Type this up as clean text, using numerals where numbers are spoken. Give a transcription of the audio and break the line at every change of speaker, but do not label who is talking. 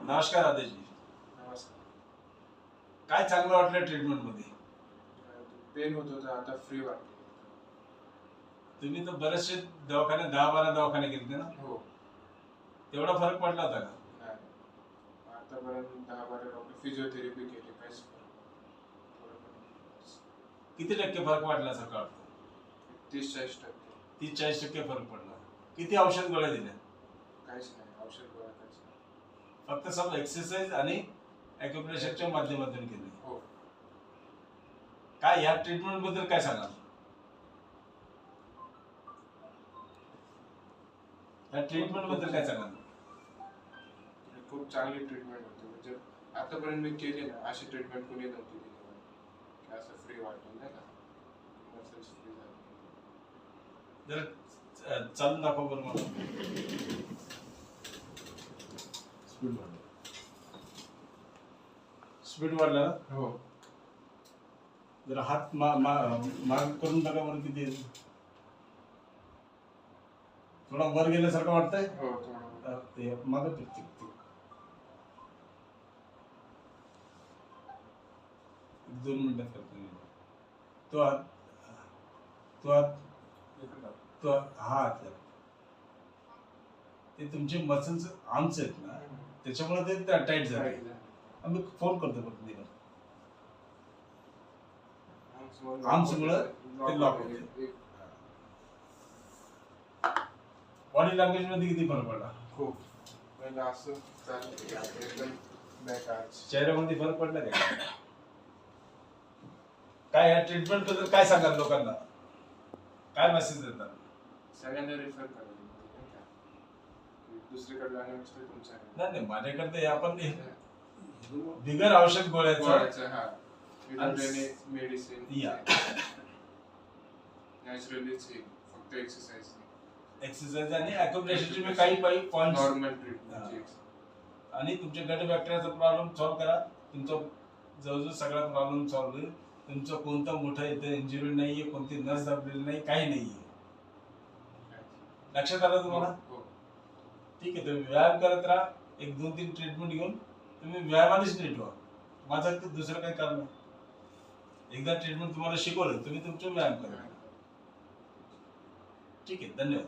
नमस्कार आदेशजी.
नमस्कार.
काय चांगलं वाटलं ट्रीटमेंट मध्ये?
पेन होत होतं, आता फ्री वाटते.
तुम्ही तर बरेचसे दवाखाने 10-12 दवाखाने गेले ना?
हो.
तेवढा फरक पडला होता का?
नाही. आतापर्यंत 10-12 डॉक्टर फिजिओथेरपी केली, काहीच फरक पडला.
किती टक्के फरक वाटला असं वाटतं?
30-40%.
30-40% फरक पडला. किती औषध गोळ्या दिल्या?
काहीच नाही, औषध गोळ्या काहीच नाही.
फक्त सब एक्सरसाइज आणि ॲक्युप्रेशरच्या माध्यमातून केली.
हो.
काय या ट्रीटमेंट बद्दल काय सांगाल? या ट्रीटमेंट बद्दल काय सांगाल?
खूप चांगली ट्रीटमेंट होती. म्हणजे आतापर्यंत मी केली ना, अशी ट्रीटमेंट कोणी नव्हती दिली मला. असं फ्री वाटलं नाही का, मसल्स फ्री झाले.
जर चालून दाखव बरं मला. स्पीड वाढलं. स्पीड वाढला ना?
हो.
जरा हात माग करून बघा बरं किती आहे. थोडा वर गेल्यासारखं वाटतंय.
हो, थोडं.
ते मागं टिक. एक 2 मिनिटात करतो मी. तो हात ते तुमचे मसल्स आर्म्स आहेत ना, त्याच्यामुळे ते टाईट झाले. आम्ही फोन करतो बघ दिला. आर्म्समुळे ते लॉक होते. बॉडी लँग्वेज मध्ये किती फरक पडला?
खूप. पहिलं असं चालतं, एकदम बॅक.
चेहऱ्यामध्ये फरक पडला का? काय या ट्रीटमेंट बद्दल काय सांगाल लोकांना? काय मेसेज देतात?
सगळ्यांना रेफर करायला दुसरीकडे जाण्यापेक्षा तुमच्याकडे.
नाही माझ्याकडे आपण बिगर औषध गोळ्याचं
मेडिसिन नॅचरली फक्त
एक्सरसाइज आणि ॲक्युप्रेशरचे मी काही पॉइंट्स
नॉर्मल ट्रीटमेंट
आणि तुमचे गट बॅक्टेरियाचा प्रॉब्लेम सॉल्व्ह करा. तुमचा जवळजवळ सगळा प्रॉब्लेम सॉल्व्ह होईल. तुमचं कोणतं मोठं इथं इंजुरी नाहीये, कोणती नस दाबलेली नाही, काही नाहीये. लक्षात आलं तुम्हाला? ठीक आहे. तुम्ही व्यायाम करत राहा. 1-2-3 ट्रीटमेंट घेऊन तुम्ही व्यायामानेच नीट व्हा. माझं दुसरं काही कारण नाही. एकदा ट्रीटमेंट तुम्हाला शिकवलं, तुम्ही तुमचा व्यायाम करा. ठीक आहे. धन्यवाद.